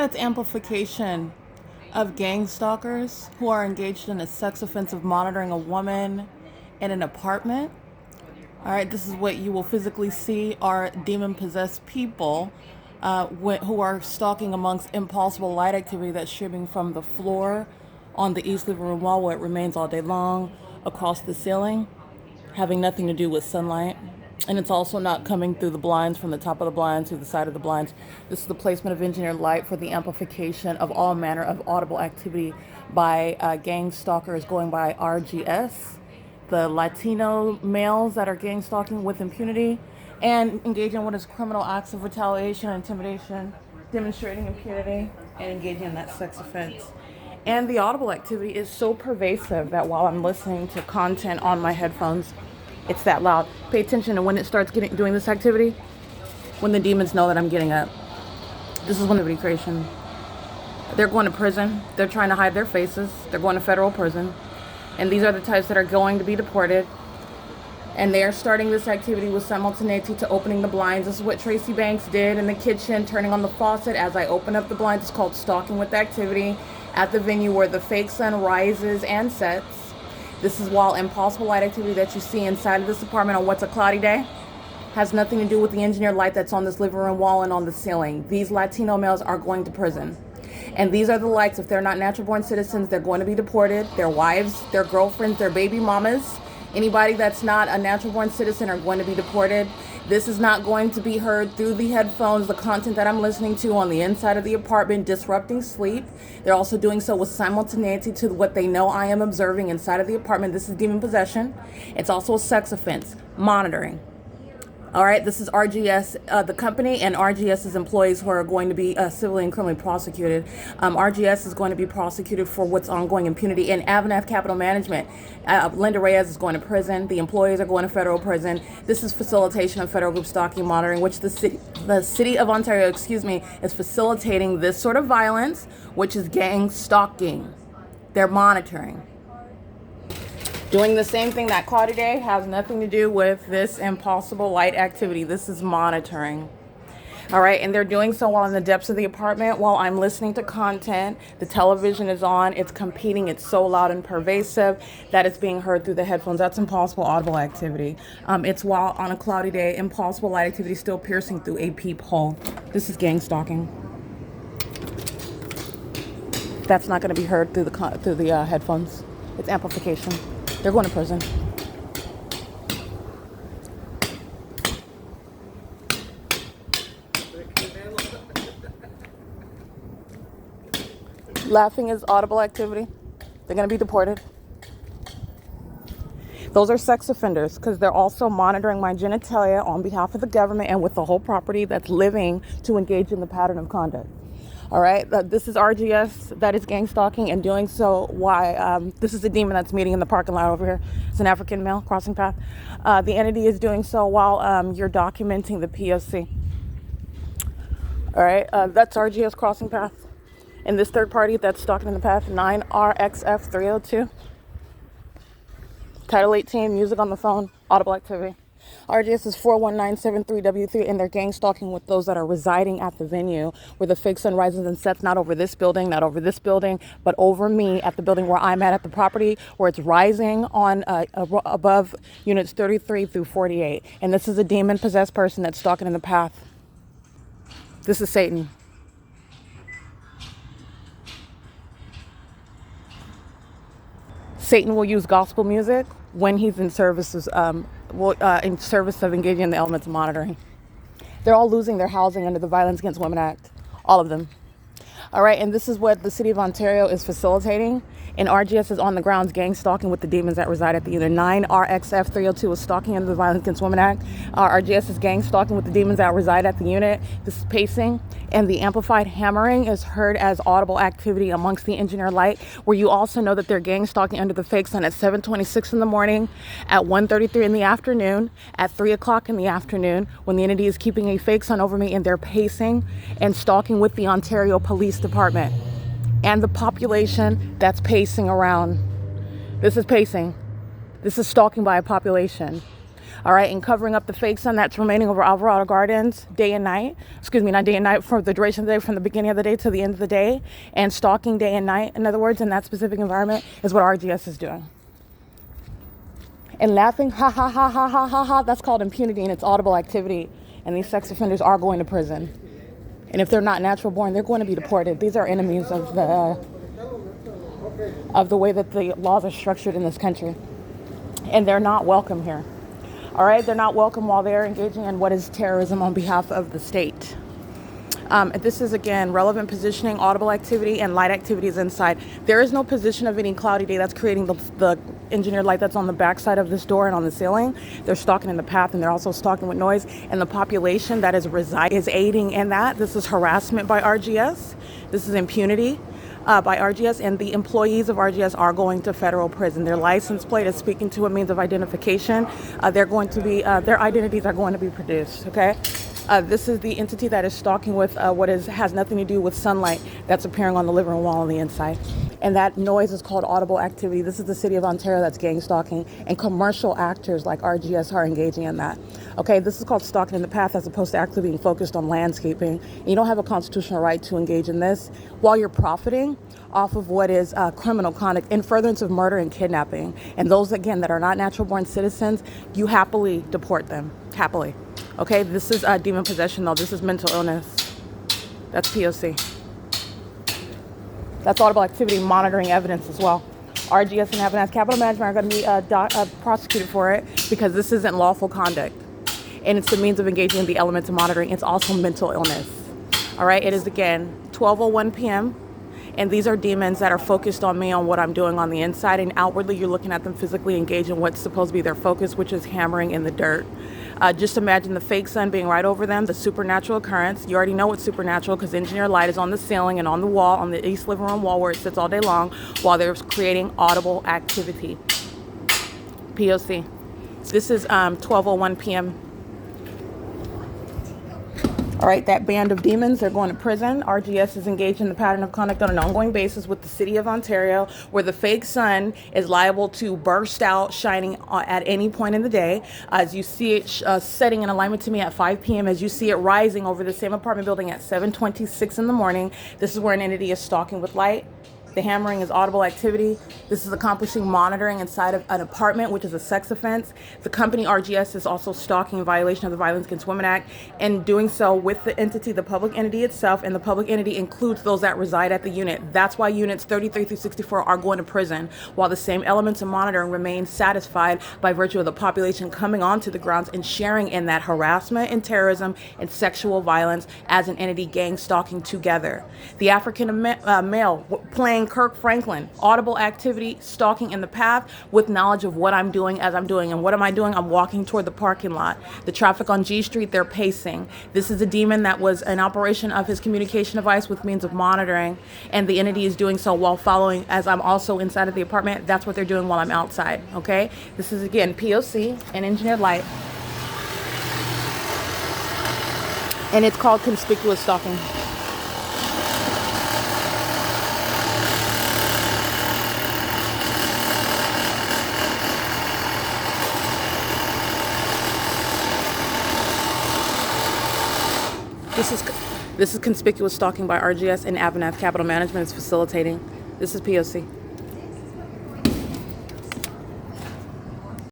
That's amplification of gang stalkers who are engaged in a sex offense of monitoring a woman in an apartment. All right, this is what you will physically see are demon-possessed people who are stalking amongst impulsible light activity that's streaming from the floor on the east living room wall where it remains all day long across the ceiling, having nothing to do with sunlight. And it's also not coming through the blinds from the top of the blinds to the side of the blinds. This is the placement of engineered light for the amplification of all manner of audible activity by gang stalkers going by RGS, the Latino males that are gang stalking with impunity and engaging in what is criminal acts of retaliation and intimidation, demonstrating impunity, and engaging in that sex offense. And the audible activity is so pervasive that while I'm listening to content on my headphones, it's that loud. Pay attention to when it starts doing this activity, when the demons know that I'm getting up. This is when activity creation. They're going to prison. They're trying to hide their faces. They're going to federal prison. And these are the types that are going to be deported. And they are starting this activity with simultaneity to opening the blinds. This is what Tracy Banks did in the kitchen, turning on the faucet as I open up the blinds. It's called stalking with activity at the venue where the fake sun rises and sets. This is while impossible light activity that you see inside of this apartment on what's a cloudy day has nothing to do with the engineered light that's on this living room wall and on the ceiling. These Latino males are going to prison. And these are the likes, if they're not natural born citizens, they're going to be deported. Their wives, their girlfriends, their baby mamas, anybody that's not a natural born citizen are going to be deported. This is not going to be heard through the headphones, the content that I'm listening to on the inside of the apartment, disrupting sleep. They're also doing so with simultaneity to what they know I am observing inside of the apartment. This is demon possession. It's also a sex offense, monitoring. All right, this is RGS, the company, and RGS's employees who are going to be civilly and criminally prosecuted. RGS is going to be prosecuted for what's ongoing impunity. In AVANATH Capital Management, Linda Reyes is going to prison. The employees are going to federal prison. This is facilitation of federal group stalking monitoring, which the city of Ontario, is facilitating this sort of violence, which is gang stalking. They're monitoring. Doing the same thing that caught today has nothing to do with this impossible light activity. This is monitoring. All right, and they're doing so while in the depths of the apartment, while I'm listening to content. The television is on, it's competing, it's so loud and pervasive that it's being heard through the headphones. That's impossible audible activity. It's while on a cloudy day, impossible light activity still piercing through a peephole. This is gang stalking. That's not going to be heard through the headphones. It's amplification. They're going to prison. Laughing is audible activity. They're going to be deported. Those are sex offenders because they're also monitoring my genitalia on behalf of the government and with the whole property that's living to engage in the pattern of conduct. All right, this is RGS, that is gang stalking, and doing so this is a demon that's meeting in the parking lot over here. It's an African male crossing path. The entity is doing so while you're documenting the P.O.C. All right, that's RGS crossing path. And this third party that's stalking in the path, 9RXF302. Title 18, music on the phone, audible activity. RGS is 41973W3, and they're gang stalking with those that are residing at the venue where the fake sun rises and sets, not over this building, but over me at the building where I'm at the property where it's rising on above units 33 through 48. And this is a demon-possessed person that's stalking in the path. This is Satan. Satan will use gospel music when he's in services, in service of engaging in the elements of monitoring. They're all losing their housing under the Violence Against Women Act, all of them. All right, and this is what the city of Ontario is facilitating. And RGS is on the grounds gang stalking with the demons that reside at the unit. 9RXF302 is stalking under the Violence Against Women Act. RGS is gang stalking with the demons that reside at the unit. This is pacing, and the amplified hammering is heard as audible activity amongst the engineer light, where you also know that they're gang stalking under the fake sun at 7:26 in the morning, at 1:33 in the afternoon, at 3 o'clock in the afternoon, when the entity is keeping a fake sun over me, and they're pacing and stalking with the Ontario Police Department and the population that's pacing around. This is pacing. This is stalking by a population. all right, and covering up the fake sun that's remaining over Alvarado Gardens day and night. Excuse me, not day and night, for the duration of the day, from the beginning of the day to the end of the day, and stalking day and night, in other words, in that specific environment, is what RGS is doing. And laughing, ha ha ha ha ha ha ha, that's called impunity, and it's audible activity. And these sex offenders are going to prison. And if they're not natural born, they're going to be deported. These are enemies of the way that the laws are structured in this country. And they're not welcome here. All right, they're not welcome while they're engaging in what is terrorism on behalf of the state. This is, again, relevant positioning, audible activity, and light activities inside. There is no position of any cloudy day that's creating the engineered light that's on the backside of this door and on the ceiling. They're stalking in the path, and they're also stalking with noise. And the population that is aiding in that. This is harassment by RGS. This is impunity by RGS, and the employees of RGS are going to federal prison. Their license plate is speaking to a means of identification. They're going to be, their identities are going to be produced, okay? This is the entity that is stalking with has nothing to do with sunlight that's appearing on the living room wall on the inside. And that noise is called audible activity. This is the city of Ontario that's gang stalking, and commercial actors like RGS are engaging in that. Okay, this is called stalking in the path, as opposed to actually being focused on landscaping. And you don't have a constitutional right to engage in this while you're profiting off of what is criminal conduct in furtherance of murder and kidnapping. And those, again, that are not natural born citizens, you happily deport them, happily. Okay, this is demon possession, though. This is mental illness. That's P.O.C. That's audible activity, monitoring evidence as well. RGS and AVANATH Capital Management are going to be prosecuted for it, because this isn't lawful conduct. And it's the means of engaging in the elements of monitoring. It's also mental illness. All right, it is, again, 12:01 p.m. And these are demons that are focused on me, on what I'm doing on the inside. And outwardly, you're looking at them physically engage in what's supposed to be their focus, which is hammering in the dirt. Just imagine the fake sun being right over them, the supernatural occurrence. You already know what's supernatural, because engineered light is on the ceiling and on the wall, on the east living room wall where it sits all day long, while they're creating audible activity. P.O.C. This is 12:01 p.m. All right, that band of demons, they're going to prison. RGS is engaged in the pattern of conduct on an ongoing basis with the city of Ontario, where the fake sun is liable to burst out, shining at any point in the day. As you see it setting in alignment to me at 5 p.m., as you see it rising over the same apartment building at 7:26 in the morning, this is where an entity is stalking with light. The hammering is audible activity. This is accomplishing monitoring inside of an apartment, which is a sex offense. The company RGS is also stalking in violation of the Violence Against Women Act, and doing so with the entity, the public entity itself, and the public entity includes those that reside at the unit. That's why units 33 through 64 are going to prison, while the same elements of monitoring remain satisfied by virtue of the population coming onto the grounds and sharing in that harassment and terrorism and sexual violence as an entity gang stalking together. The African male playing Kirk Franklin, audible activity, stalking in the path with knowledge of what I'm doing as I'm doing. And what am I doing? I'm walking toward the parking lot. The traffic on G Street, they're pacing. This is a demon that was an operation of his communication device with means of monitoring, and the entity is doing so while following as I'm also inside of the apartment. That's what they're doing while I'm outside, okay? This is, again, P.O.C. and engineered light. And it's called conspicuous stalking. This is conspicuous stalking by RGS, and AVANATH Capital Management is facilitating. This is P.O.C.